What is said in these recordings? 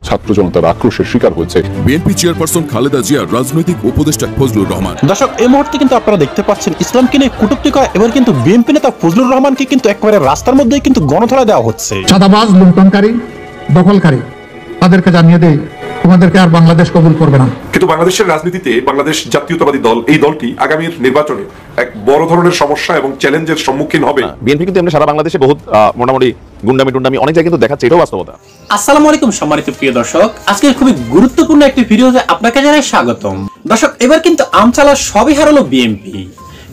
ছাত্র জনতার আক্রোশের শিকার হয়েছে। বিএনপি চেয়ারপারসন খালেদা জিয়ার রাজনৈতিক উপদেষ্টা ফজলুর রহমান। দর্শক, এই মুহূর্তে কিন্তু আপনারা দেখতে পাচ্ছেন ইসলামকে নিয়ে কটূক্তি করা এবার কিন্তু বিএনপি নেতা ফজলুর রহমানকে কিন্তু একেবারে রাস্তার মধ্যেই কিন্তু গণধরা দেওয়া হচ্ছে। চাঁদাবাজ, লুণ্ঠনকারী, দখলকারী তাদেরকে জানিয়ে দেয় তোমাদেরকে আর বাংলাদেশ কবুল করবে না। কিন্তু বাংলাদেশের রাজনীতিতে বাংলাদেশ জাতীয়তাবাদী দল, এই দলটি আগামীর নির্বাচনে এক বড় ধরনের সমস্যা এবং চ্যালেঞ্জের সম্মুখীন হবে। বিএনপি কিন্তু এমনি সারা বাংলাদেশে বহুত মোটামুটি গুন্ডামি অনেক জায়গায় কিন্তু দেখাচ্ছে, এটাও বাস্তবতা। আসসালামু আলাইকুম সম্মানিত প্রিয় দর্শক, আজকে খুবই গুরুত্বপূর্ণ একটি ভিডিওতে আপনাকে জানাই স্বাগতম। দর্শক, এবার কিন্তু আমচালা সবই হারালো বিএনপি,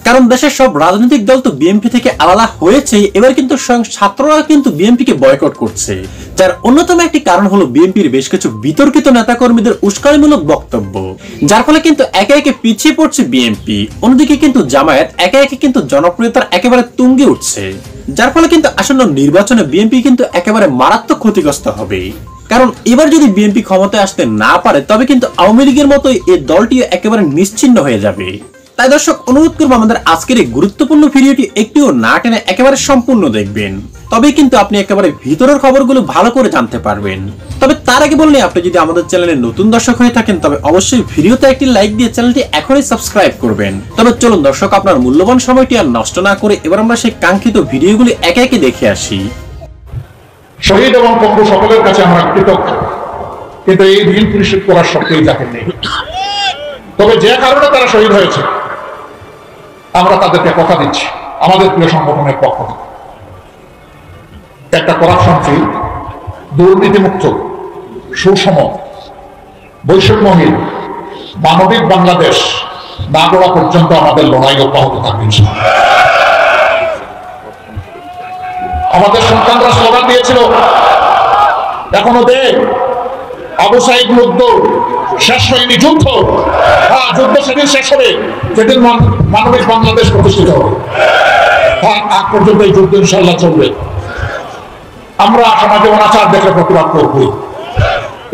কারণ দেশের সব রাজনৈতিক দল তো বিএনপি থেকে আলাদা হয়েছে। এবার কিন্তু স্বয়ং ছাত্ররা কিন্তু বিএনপিকে বয়কট করছে, যার অন্যতম একটি কারণ হলো বিএনপির বেশ কিছু বিতর্কিত নেতাকর্মীদের উস্কানিমূলক বক্তব্য, যার ফলে কিন্তু একে একে পিছিয়ে পড়ছে বিএনপি। অন্যদিকে কিন্তু জামায়াত একে একে কিন্তু জনপ্রিয়তার একেবারে তুঙ্গে উঠছে, যার ফলে কিন্তু আসন্ন নির্বাচনে বিএনপি কিন্তু একেবারে মারাত্মক ক্ষতিগ্রস্ত হবে। কারণ এবার যদি বিএনপি ক্ষমতায় আসতে না পারে, তবে কিন্তু আওয়ামী লীগের মতোই এই দলটি একেবারে নিশ্চিহ্ন হয়ে যাবে। তাই দর্শক, অনুরোধ করবো আমাদের আজকের এই গুরুত্বপূর্ণ ভিডিওটি একটিও না টেনে একেবারে সম্পূর্ণ দেখবেন, তবে কিন্তু আপনি একেবারে ভিতরের খবরগুলো ভালো করে জানতে পারবেন। তবে তার আগে বললে, আপনি যদি আমাদের চ্যানেলে নতুন দর্শক হয়ে থাকেন, তবে অবশ্যই ভিডিওতে একটি লাইক দিয়ে চ্যানেলটি এখনই সাবস্ক্রাইব করবেন। তবে চলুন দর্শক, আপনার মূল্যবান সময়টি আর নষ্ট না করে এবার আমরা সেই কাঙ্ক্ষিত ভিডিওগুলি একে একে দেখে আসি। শহীদ এবং পঙ্গু সকলের কাছে আমরা কৃতজ্ঞ, কিন্তু এই ঋণ পরিশোধ করার শক্তি যাকে নেই। তবে যে কারণে তারা শহীদ হয়েছে, আমরা তাদেরকে কথা দিচ্ছি আমাদের প্রিয় সংগঠনের পক্ষ থেকে একটা করাপশন ফ্রি, দুর্নীতিমুক্ত, সুষম, বৈষম্যহীন, মানবিক বাংলাদেশ না গড়া পর্যন্ত আমাদের লড়াই অব্যাহত থাকবে। আমাদের সন্তানরা স্লোগান দিয়েছিল, এখনো দেখ আবু সাইদ মুগ্ধ, শেষ হয়নি যুদ্ধ। হ্যাঁ, যুদ্ধ সেদিন শেষ হবে যেদিন মানবিক বাংলাদেশ প্রতিষ্ঠিত হবে। আগ পর্যন্ত এই যুদ্ধ ইনশাল্লাহ চলবে। আমরা সমাজে অনাচার দেখে প্রতিবাদ করবই,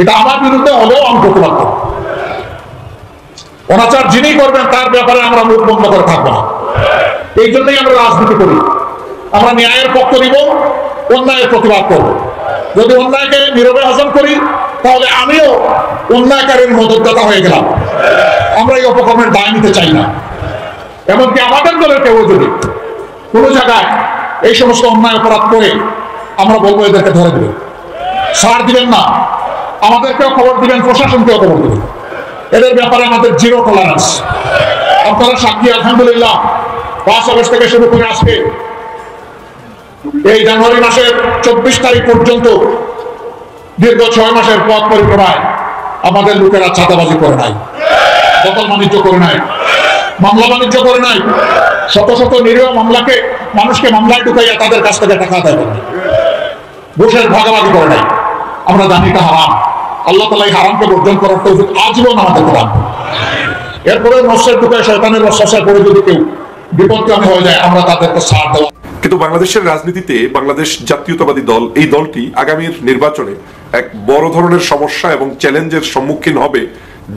এটা আমার বিরুদ্ধে হলেও আমি প্রতিবাদ করব। অনাচার যিনি করবেন তার ব্যাপারে আমরা মুখ বন্ধ করে থাকবো না। এই জন্যই আমরা রাজনীতি করি। আমরা ন্যায়ের পক্ষ নিব, অন্যায়ের প্রতিবাদ করব। যদি অন্যায়কে নীরবে হজম করি, তাহলে আমিও অন্যায়কারীর মদতদাতা হয়ে গেলাম। আমরা এই অপকর্মের দায় নিতে চাই না। এমনকি আমাদের দলের কেউ যদি কোনো জায়গায় এই সমস্ত অন্যায় অপরাধ করে, আমরা বলবো এদেরকে ধরে দেবেন, ছাড় দিবেন না। আমাদেরকেও খবর দিবেন, প্রশাসনকেও খবর দিবেন। এদের ব্যাপারে আমাদের জিরো টলারেন্স। আপনারা সাক্ষী, আলহামদুলিল্লাহ 5 আগস্ট থেকে শুরু করে আজকে এই জানুয়ারি মাসের 24 তারিখ পর্যন্ত দীর্ঘ 6 মাসের পথ পরিক্রমায় আমাদের লোকেরা ছাতাবাজি করে নাই, দখল বাণিজ্য করে নাই, মামলা বাণিজ্য করে নাই, শত শত নিরীহ মানুষকে মামলায় ঢুকাইয়া তাদের কাছ থেকে টাকা আদায় করে, ঘুষের ভাগাভাগি করে নাই। আমরা জানি এটা হারাম। আল্লাহ তাআলা এই হারামকে বর্জন করার তৌফিক আজীবন আমাদের দান। এরপরে নষ্টের ঢুকায় শয়তানের ওয়াসওয়াসায় পড়ে যদি কেউ বিপদগামী হয়ে যায়, আমরা তাদেরকে ছাড় দেওয়া। কিন্তু বাংলাদেশের রাজনীতিতে বাংলাদেশ জাতীয়তাবাদী দল, এই দলটি আগামীর নির্বাচনে এক বড় ধরনের সমস্যা এবং চ্যালেঞ্জের সম্মুখীন হবে,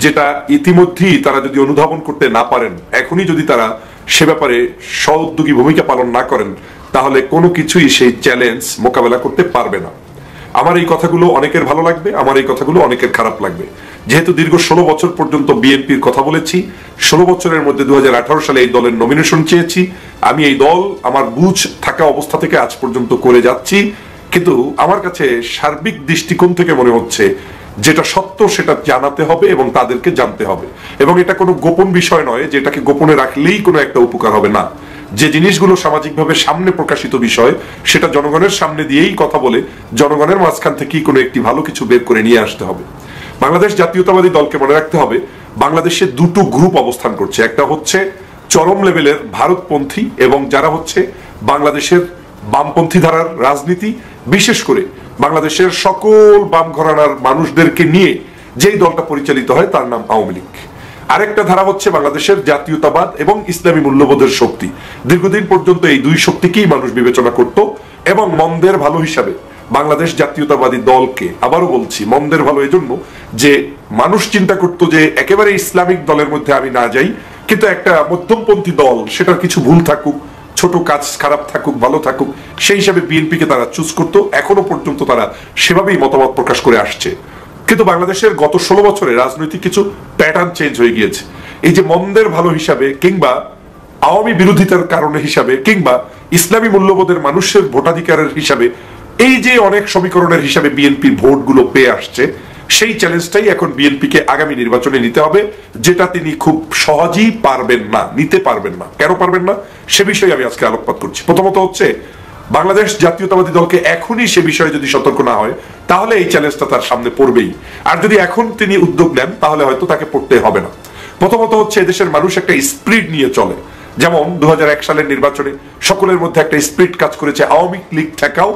যেটা ইতিমধ্যেই তারা যদি অনুধাবন করতে না পারেন, এখনই যদি তারা সে ব্যাপারে সউদ্যোগী ভূমিকা পালন না করেন, তাহলে কোনো কিছুই সেই চ্যালেঞ্জ মোকাবেলা করতে পারবে না। আমার এই কথাগুলো অনেকের ভালো লাগবে, আমার এই কথাগুলো অনেকের খারাপ লাগবে। যেহেতু দীর্ঘ 16 বছর পর্যন্ত বিএনপির কথা বলেছি, 16 বছরের মধ্যে 2018 সালে এই দলের নমিনেশন চেয়েছি। আমি এই দল আমার বুঝ থাকা অবস্থা থেকে আজ পর্যন্ত করে যাচ্ছি, কিন্তু আমার কাছে সার্বিক দৃষ্টিকোণ থেকে মনে হচ্ছে যেটা সত্য সেটা জানাতে হবে এবং তাদেরকে জানতে হবে। এবং এটা কোনো গোপন বিষয় নয়, যেটাকে গোপনে রাখলেই কোনো একটা উপকার হবে না। যে জিনিসগুলো সামাজিকভাবে সামনে প্রকাশিত বিষয়, সেটা জনগণের সামনে দিয়েই কথা বলে জনগণের মাঝখান থেকেই কোনো একটি ভালো কিছু বের করে নিয়ে আসতে হবে। বাংলাদেশ জাতীয়তাবাদী দলকে মনে রাখতে হবে, বাংলাদেশে দুটো গ্রুপ অবস্থান করছে। একটা হচ্ছে চরম লেভেলের ভারতপন্থী এবং যারা হচ্ছে বাংলাদেশের বামপন্থী ধারার রাজনীতি, বিশেষ করে বাংলাদেশের সকল বাম ঘরানার মানুষদেরকে নিয়ে যেই দলটা পরিচালিত হয় তার নাম আওয়ামী লীগ। আরেকটা ধারা হচ্ছে বাংলাদেশের জাতীয়তাবাদ এবং ইসলামী মূল্যবোধের শক্তি। দীর্ঘদিন পর্যন্ত এই দুই শক্তিকেই মানুষ বিবেচনা করত এবং মন্দের ভালো হিসাবে বাংলাদেশ জাতীয়তাবাদী দলকে, আবারও বলছি, মন্দের ভালো এজন্য যে মানুষ চিন্তা করত যে একেবারে ইসলামিক দলের মধ্যে আমি না যাই, কিন্তু একটা মধ্যমপন্থী দল, সেটার কিছু ভুল থাকুক, ছোট কাজ খারাপ থাকুক, ভালো থাকুক, সেই হিসাবে বিএনপিকে তারা চুজ করত। এখনো পর্যন্ত তারা সেভাবেই মতামত প্রকাশ করে আসছে। কিন্তু বাংলাদেশের গত 16 বছরে রাজনৈতিক কিছু প্যাটার্ন চেঞ্জ হয়ে গিয়েছে। এই যে মন্দের ভালো হিসাবে কিংবা আওয়ামী বিরোধিতার কারণে হিসাবে কিংবা ইসলামী মূল্যবোধের মানুষের ভোটাধিকারের হিসাবে এই যে অনেক সমীকরণের হিসাবে বিএনপি ভোটগুলো পেয়ে আসছে, সেই চ্যালেঞ্জটাই এখন বিএনপিকে আগামী নির্বাচনে নিতে হবে, যেটা তিনি খুব সহজেই পারবেন না, নিতে পারবেন না। কেন পারবেন না সে বিষয়ে আমি আজকে আলোকপাত করছি। প্রথমত হচ্ছে বাংলাদেশ জাতীয়তাবাদী দলকে এখনই সে বিষয়ে যদি সতর্ক না হয় তাহলে এই চ্যালেঞ্জটা তার সামনে পড়বেই, আর যদি এখন তিনি উদ্যোগ নেন তাহলে হয়তো তাকে পড়তে হবে না। প্রথমত হচ্ছে এদেশের মানুষ একটা স্পিরিট নিয়ে চলে, যেমন 2001 সালের নির্বাচনে সকলের মধ্যে একটা স্পিরিট কাজ করেছে, আওয়ামী লীগ ঠেকাও,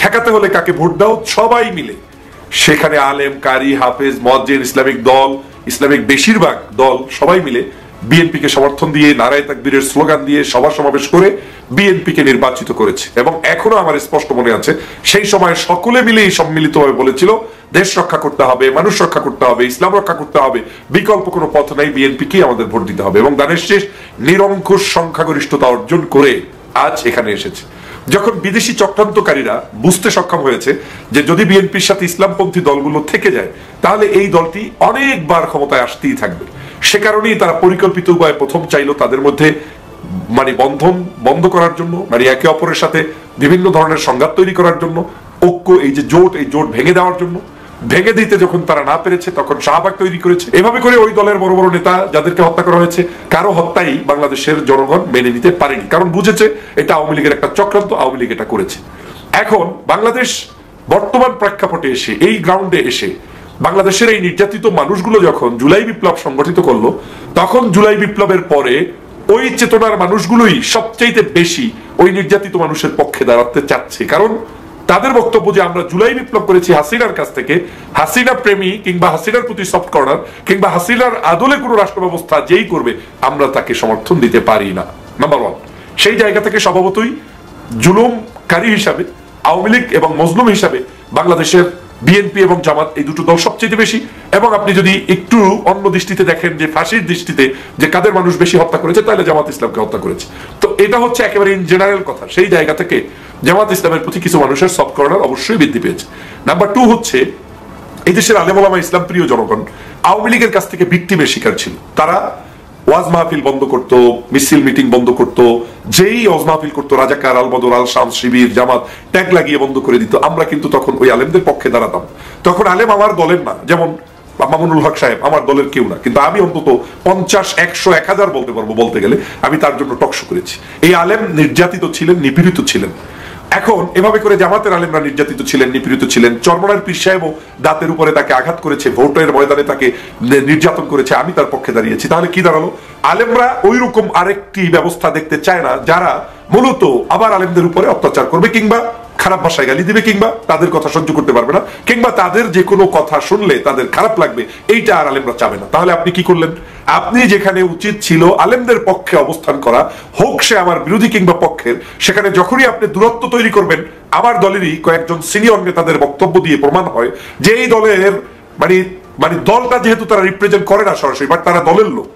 ঠেকাতে হলে কাকে ভোট দাও, সবাই মিলে। সেখানে আলেম, কারি, হাফেজ, মুয়াজ্জিন, ইসলামিক দল, ইসলামিক বেশিরভাগ দল সবাই মিলে বিএনপিকে সমর্থন দিয়ে নারায়ে তাকবীরের স্লোগান দিয়ে সভা সমাবেশ করে বিএনপিকে নির্বাচিত করেছে। এবং এখনো আমার স্পষ্ট মনে আছে সেই সময় সকলে মিলেই সম্মিলিতভাবে বলেছিল দেশ রক্ষা করতে হবে, মানুষ রক্ষা করতে হবে, ইসলাম রক্ষা করতে হবে, বিকল্প কোনো পথ নাই, বিএনপিকেই আমাদের ভোট দিতে হবে। এবং দানের শেষ নিরঙ্কুশ সংখ্যাগরিষ্ঠতা অর্জন করে আজ এখানে এসেছে। যখন বিদেশি চক্রান্তকারীরা বুঝতে সক্ষম হয়েছে যে যদি বিএনপির সাথে ইসলামপন্থী দলগুলো থেকে যায় তাহলে এই দলটি অনেকবার ক্ষমতায় আসতেই থাকবে, সে কারণেই তারা পরিকল্পিত উপায়ে প্রথম চাইলো তাদের মধ্যে বন্ধন বন্ধ করার জন্য, একে অপরের সাথে বিভিন্ন ধরনের সংঘাত তৈরি করার জন্য, ঐক্য, এই যে জোট, এই জোট ভেঙে দেওয়ার জন্য। ভেঙে দিতে যখন তারা না পেরেছে তখন শাহবাগ তৈরি করেছে। এভাবে করে ওই দলের বড় বড় নেতা যাদেরকে হত্যা করা হয়েছে, কারো হত্যাই বাংলাদেশের জনগণ মেনে নিতে পারেনি, কারণ বুঝেছে এটা আওয়ামী লীগের একটা চক্রান্ত, আওয়ামী লীগ এটা করেছে। এখন বাংলাদেশ বর্তমান প্রেক্ষাপটে এসে, এই গ্রাউন্ডে এসে বাংলাদেশের এই নির্যাতিত মানুষগুলো যখন জুলাই বিপ্লব সংগঠিত করলো, তখন জুলাই বিপ্লবের পরে ওই চেতনার মানুষগুলোই সবচাইতে বেশি ওই নির্যাতিত মানুষের পক্ষে দাঁড়াতে চাচ্ছে। কারণ তাদের বক্তব্য যে আমরা জুলাই বিপ্লব করেছি হাসিনার কাছ থেকে, হাসিনা প্রেমী কিংবা হাসিনার প্রতি সফট কর্নার কিংবা হাসিনার আদলে কোনো রাষ্ট্র ব্যবস্থা যেই করবে আমরা তাকে সমর্থন দিতে পারি না। নাম্বার 1, সেই জায়গা থেকে স্বভাবতই জুলুমকারী হিসাবে, আওয়ামী লীগ এবং মজলুম হিসাবে বাংলাদেশের বিএনপি এবং জামাত এই দুটো দল সবচেয়ে বেশি। এবং আপনি যদি একটু অন্য দৃষ্টিতে দেখেন যে ফাঁসির দৃষ্টিতে যে কাদের মানুষ বেশি হত্যা করেছে, তাহলে জামাত ইসলামকে হত্যা করেছে। তো এটা হচ্ছে একেবারে ইন জেনারেল কথা। সেই জায়গা থেকে জামাত ইসলামের প্রতি কিছু মানুষের সফট কর্নার অবশ্যই বৃদ্ধি পেয়েছে। নাম্বার 2 হচ্ছে এই দেশের আলেম ওলামা, ইসলাম প্রিয় জনগণ আওয়ামী লীগের কাছ থেকে ভিকটিমের শিকার ছিল। তারা ওয়াজ মাহফিল বন্ধ করতো, মিছিল মিটিং বন্ধ করতো, যেই ওয়াজ মাহফিল করতো রাজাকার, আল বদর, আল শামস, শিবির, জামাত ট্যাগ লাগিয়ে বন্ধ করে দিত। আমরা কিন্তু তখন ওই আলেমদের পক্ষে দাঁড়াতাম। তখন আলেম আমার দলের না, যেমন মামুনুল হক সাহেব আমার দলের কেউ না, কিন্তু আমি অন্তত 50, 100, 1000 বলতে পারবো, বলতে গেলে আমি তার জন্য টকশো করেছি। এই আলেম নির্যাতিত ছিলেন, নিপীড়িত ছিলেন। এখন এভাবে করে জামাতের আলেমরা নির্যাতিত ছিলেন, নিপীড়িত ছিলেন। চরমনার পীর সাহেবও দাঁতের উপরে তাকে আঘাত করেছে, ভোটের ময়দানে তাকে নির্যাতন করেছে, আমি তার পক্ষে দাঁড়িয়েছি। তাহলে কি দাঁড়ালো? আলেমরা ওই রকম আরেকটি ব্যবস্থা দেখতে চায় না যারা মূলত আবার আলেমদের উপরে অত্যাচার করবে কিংবা খারাপ ভাষায় গালি দিবে কিংবা তাদের কথা সহ্য করতে পারবে না কিংবা তাদের যে কোনো কথা শুনলে তাদের খারাপ লাগবে, এইটা আর আলেমরা চাবে না। তাহলে আপনি কি করলেন? আপনি যেখানে উচিত ছিল আলেমদের পক্ষে অবস্থান করা, হোক সে আমার বিরোধী কিংবা পক্ষের, সেখানে যখনই আপনি দূরত্ব তৈরি করবেন, আমার দলেরই কয়েকজন সিনিয়র নেতাদের বক্তব্য দিয়ে প্রমাণ হয় যে এই দলের দলটা যেহেতু তারা রিপ্রেজেন্ট করে না সরাসরি, বাট তারা দলের লোক,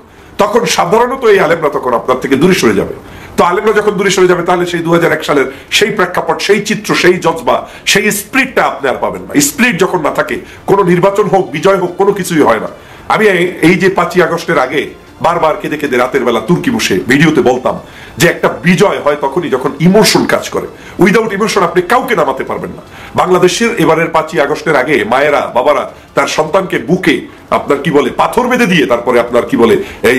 তখন সাধারণত এই আলেমরা তখন আপনার থেকে দূরে সরে যাবে। তো আলেমরা যখন দূরে সরে যাবে তাহলে সেই 2001 সালের সেই প্রেক্ষাপট, সেই চিত্র, সেই জজবা, সেই স্পিরিটটা আপনি আর পাবেন না। স্পিরিট যখন না থাকে, কোনো নির্বাচন হোক, বিজয় হোক, কোনো কিছুই হয় না। আমি এই যে 5ই আগস্টের আগে বারবার কেঁদে কেঁদে রাতের বেলা তুর্কি বসে ভিডিওতে বলতাম যে একটা বিজয় হয় তখনই যখন ইমোশন কাজ করে। উইদাউট ইমোশন আপনি কাউকে নামাতে পারবেন না। বাংলাদেশের এবারের 5ই আগস্টের আগে মায়েরা, বাবারা তার সন্তানকে বুকে আপনার কি বলে পাথর বেঁধে দিয়ে তারপরে আপনার কি বলে এই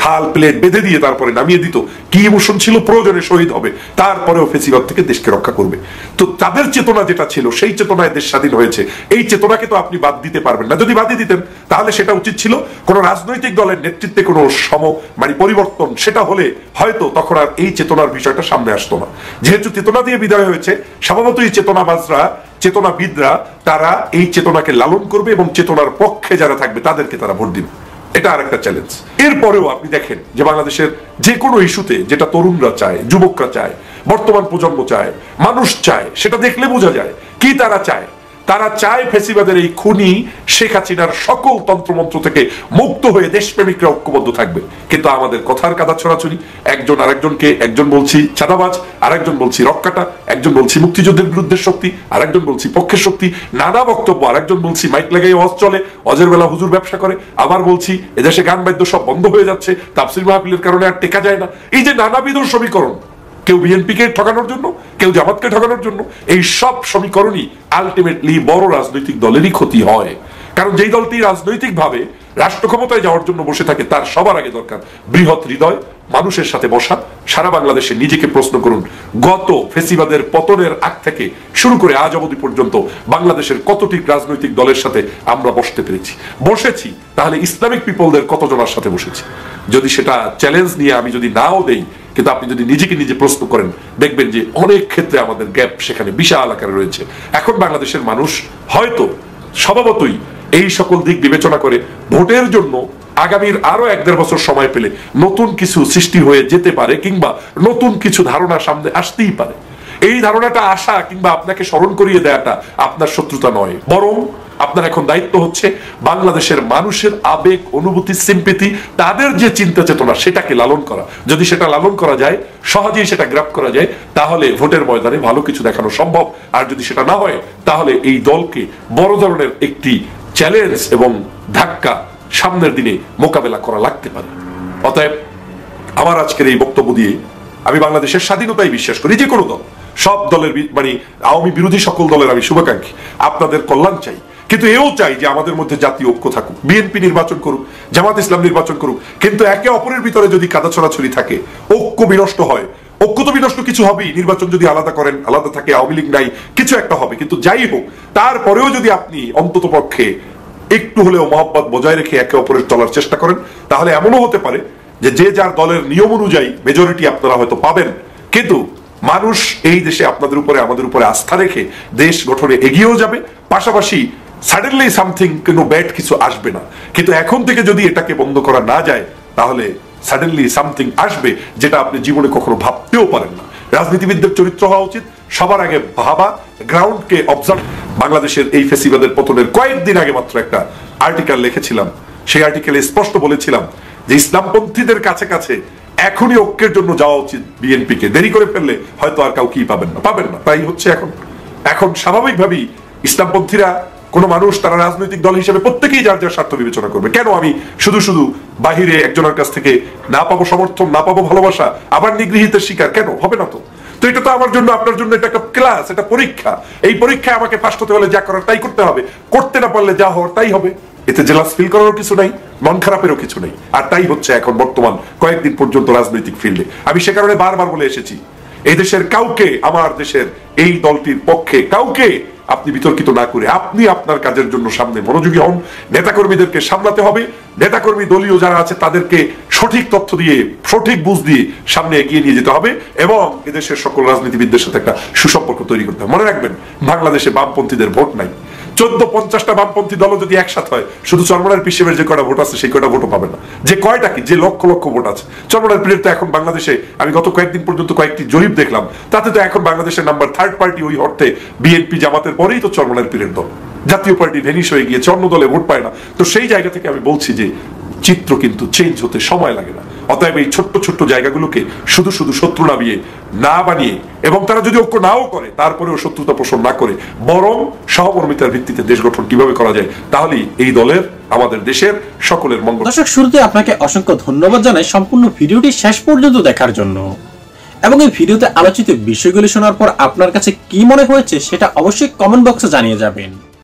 থাল প্লেট বেঁধে দিয়ে তারপরে নামিয়ে দিত। কি ইমোশন ছিল? প্রয়োজনে শহীদ হবে, তারপরেও ফেসিবাদ থেকে দেশকে রক্ষা করবে। তো তাদের চেতনা যেটা ছিল সেই চেতনায় দেশ স্বাধীন হয়েছে। এই চেতনাকে তো আপনি বাদ দিতে পারবেন না। যদি বাদই দিতেন তাহলে সেটা উচিত ছিল কোন রাজনৈতিক দলের নেতৃত্বে কোনো পরিবর্তন, সেটা হলে হয়তো তখন আর এই চেতনার বিষয়টা সামনে আসতো না। যেহেতু চেতনা দিয়ে বিদায় হয়েছে, স্বভাবতই চেতনাবাজরা, চেতনাবিদরা তারা এই চেতনাকে লালন করবে এবং চেতনার পক্ষে যারা থাকবে তাদেরকে তারা ভোট দিবে। এটা আর একটা চ্যালেঞ্জ। এরপরেও আপনি দেখেন যে বাংলাদেশের যে কোনো ইস্যুতে যেটা তরুণরা চায়, যুবকরা চায়, বর্তমান প্রজন্ম চায়, মানুষ চায়, সেটা দেখলে বোঝা যায় কি তারা চায়। তারা চায় ফেসিবাদের এই খুনি শেখ হাসিনার সকল তন্ত্রমন্ত্র থেকে মুক্ত হয়ে দেশপ্রেমিকরা ঐক্যবদ্ধ থাকবে। কিন্তু আমাদের কথার কাদা ছড়াছড়ি, একজন আরেকজনকে, একজন বলছি চাঁদাবাজ, আরেকজন বলছি রক্কাটা, একজন বলছি মুক্তিযুদ্ধের বিরুদ্ধে শক্তি, আরেকজন বলছি পক্ষের শক্তি, নানা বক্তব্য। আরেকজন বলছি মাইক লাগাই ওয়াজ চলে, অজের বেলা হুজুর ব্যবসা করে, আবার বলছি এদেশে গান বাদ্য সব বন্ধ হয়ে যাচ্ছে, তাফসীর মাহফিলের কারণে আর টেকা যায় না। এই যে নানাবিধ সমীকরণ, কেউ বিএনপিকে ঠকানোর জন্য, কেউ জামাতকে ঠকানোর জন্য, এই সব সমীকরণই আলটিমেটলি বড় রাজনৈতিক দলেরই ক্ষতি হয়। কারণ যেই দলটি রাজনৈতিকভাবে রাষ্ট্র ক্ষমতায় যাওয়ার জন্য বসে থাকে, তার সবার আগে দরকার বৃহৎ হৃদয়, মানুষের সাথে বসা। সারা বাংলাদেশে নিজেকে প্রশ্ন করুন, গত ফেসিবাদের পতনের আগ থেকে শুরু করে আজ অবধি পর্যন্ত বাংলাদেশের কতটি রাজনৈতিক দলের সাথে আমরা বসতে পেরেছি? বসেছি, তাহলে ইসলামিক পিপলদের কতজনের সাথে বসেছি? যদি সেটা চ্যালেঞ্জ নিয়ে আমি যদি নাও দেই, কিন্তু আপনি যদি নিজেকে নিজে প্রশ্ন করেন, দেখবেন যে অনেক ক্ষেত্রে আমাদের গ্যাপ সেখানে বিশাল আকারে রয়েছে। এখন বাংলাদেশের মানুষ হয়তো স্বভাবতই এই সকল দিক বিবেচনা করে ভোটের জন্য আগামীর আরো 1-1.5 বছর সময় পেলে নতুন কিছু সৃষ্টি হয়ে যেতে পারে, কিংবা নতুন কিছু ধারণা সামনে আসতেই পারে। এই ধারণাটা আসা কিংবা আপনাকে স্মরণ করিয়ে দেওয়াটা আপনার শত্রুতা নয়, বরং আপনার এখন দায়িত্ব হচ্ছে বাংলাদেশের মানুষের আবেগ, অনুভূতি, সিম্পেথি, তাদের যে চিন্তা চেতনা, সেটাকে লালন করা। যদি সেটা লালন করা যায়, সহজেই সেটা গ্রাপ করা যায়, তাহলে ভোটের ময়দানে ভালো কিছু দেখানো সম্ভব। আর যদি সেটা না হয়, তাহলে এই দলকে বড় ধরনের একটি চ্যালেঞ্জ এবং ধাক্কা সামনের দিনে মোকাবেলা করা লাগতে পারে। অতএব আমার আজকের এই বক্তব্য দিয়ে আমি বাংলাদেশের স্বাধীনতায় বিশ্বাস করি। যে কোনো দল, সব দলের মানে আওয়ামী বিরোধী সকল দলের আমি শুভাকাঙ্ক্ষী, আপনাদের কল্যাণ চাই। কিন্তু এও চাই যে আমাদের মধ্যে জাতীয় ঐক্য থাকুক। বিএনপি নির্বাচন করুক, জামাত ইসলাম নির্বাচন করুক, কিন্তু একে অপরের ভিতরে যদি কাদা ছড়াছড়ি থাকে, ঐক্য বিনষ্ট হয়, ঐক্য তো বিনষ্ট কিছু হবেই। নির্বাচন যদি আলাদা করেন, আলাদা থাকে, আওয়ামী লীগ নাই, কিছু একটা হবে। কিন্তু যাই হোক, তারপরেও যদি আপনি অন্তত পক্ষে একটু হলেও মহব্বত বজায় রেখে একে অপরের চলার চেষ্টা করেন, তাহলে এমনও হতে পারে যে যে যার দলের নিয়ম অনুযায়ী মেজরিটি আপনারা হয়তো পাবেন, কিন্তু মানুষ এই দেশে আপনাদের উপরে, আমাদের উপরে আস্থা রেখে দেশ গঠনে এগিয়েও যাবে। পাশাপাশি সাডেনলি সামথিং, কোনো ব্যাড কিছু আসবে না। কিন্তু এখন থেকে যদি এটাকে বন্ধ করা না যায়, তাহলে সাডেনলি সামথিং আসবে যেটা আপনি জীবনে কখনো ভাবতেও পারেন না। রাজনীতিবিদদের চরিত্র হওয়া উচিত সবার আগে ভাবা, গ্রাউন্ডকে অবজার্ভ। বাংলাদেশের এই ফেসিবাদের পতনের কয়েকদিন আগে মাত্র একটা আর্টিকেল লিখেছিলাম। সেই আর্টিকেলে স্পষ্ট বলেছিলাম যে ইসলামপন্থীদের কাছে কাছে এখনই ঐক্যের জন্য যাওয়া উচিত বিএনপিকে। দেরি করে ফেললে হয়তো আর কাউকেই পাবেন না। তাই হচ্ছে এখন স্বাভাবিকভাবেই ইসলামপন্থীরা, কোন মানুষ, তারা রাজনৈতিক দল হিসেবে প্রত্যেকেই যার যার স্বার্থ বিবেচনা করবে। কেন আমি শুধু বাহিরে একজনের কাছ থেকে না পাবো সমর্থন, না পাবো ভালোবাসা, আবার নিগৃহীতের শিকার কেন হবে না? তো এটা তো আমার জন্য, আপনার জন্য এটা একটা ক্লাস, এটা পরীক্ষা। এই পরীক্ষায় আমাকে পাস করতে হলে যা করার তাই করতে হবে, করতে না পারলে যা হওয়ার তাই হবে। এতে জেলাস ফিল করারও কিছু নাই, মন খারাপেরও কিছু নেই। আর তাই হচ্ছে এখন বর্তমান কয়েকদিন পর্যন্ত রাজনৈতিক ফিল্ডে। আমি সে কারণে বারবার বলে এসেছি, এই দেশের কাউকে, আমার দেশের এই দলটির পক্ষে কাউকে আপনি বিতর্কিত না করে আপনি আপনার কাজের জন্য সামনে মনোযোগী হন। নেতাকর্মীদেরকে সামলাতে হবে, নেতাকর্মী দলীয় যারা আছে তাদেরকে সঠিক তথ্য দিয়ে, সঠিক বুঝ দিয়ে সামনে এগিয়ে নিয়ে যেতে হবে, এবং এদেশের সকল রাজনীতিবিদদের সাথে একটা সুসম্পর্ক তৈরি করতে হবে। মনে রাখবেন, বাংলাদেশে বামপন্থীদের ভোট নাই। 14-50টা বামপন্থী দল যদি একসাথে হয়, শুধু চরমনার পিসেমের যে কয়টা ভোট আছে সেই কয়টা ভোটও পাবে না। যে কয়টা কি, যে লক্ষ লক্ষ ভোট আছে চরমনার পীরের, তো এখন বাংলাদেশে আমি গত কয়েকদিন পর্যন্ত কয়েকটি জরিপ দেখলাম, তাতে তো এখন বাংলাদেশের নাম্বার 3rd পার্টি ওই অর্থে বিএনপি জামাতের পরেই তো চরমনার পীরের দল। জাতীয় পার্টি ভেনিশ হয়ে গিয়েছে, অন্য দলে ভোট পায় না। তো সেই জায়গা থেকে আমি বলছি যে চিত্র কিন্তু চেঞ্জ হতে সময় লাগে না। অতএব এই ছোট্ট ছোট্ট জায়গাগুলোকে শুধু শত্রু না বানিয়ে, এবং তারা যদি ঐক্য নাও করে তারপরেও শত্রুতা পোষণ না করে, বরং সহমর্মিতার ভিত্তিতে দেশ গঠন কিভাবে করা যায়, তাহলেই এই দলের, আমাদের দেশের সকলের মঙ্গল। দর্শক, শুরুতে আপনাকে অসংখ্য ধন্যবাদ জানাই সম্পূর্ণ ভিডিওটি শেষ পর্যন্ত দেখার জন্য, এবং এই ভিডিওতে আলোচিত বিষয়গুলি শোনার পর আপনার কাছে কি মনে হয়েছে সেটা অবশ্যই কমেন্ট বক্সে জানিয়ে যাবেন।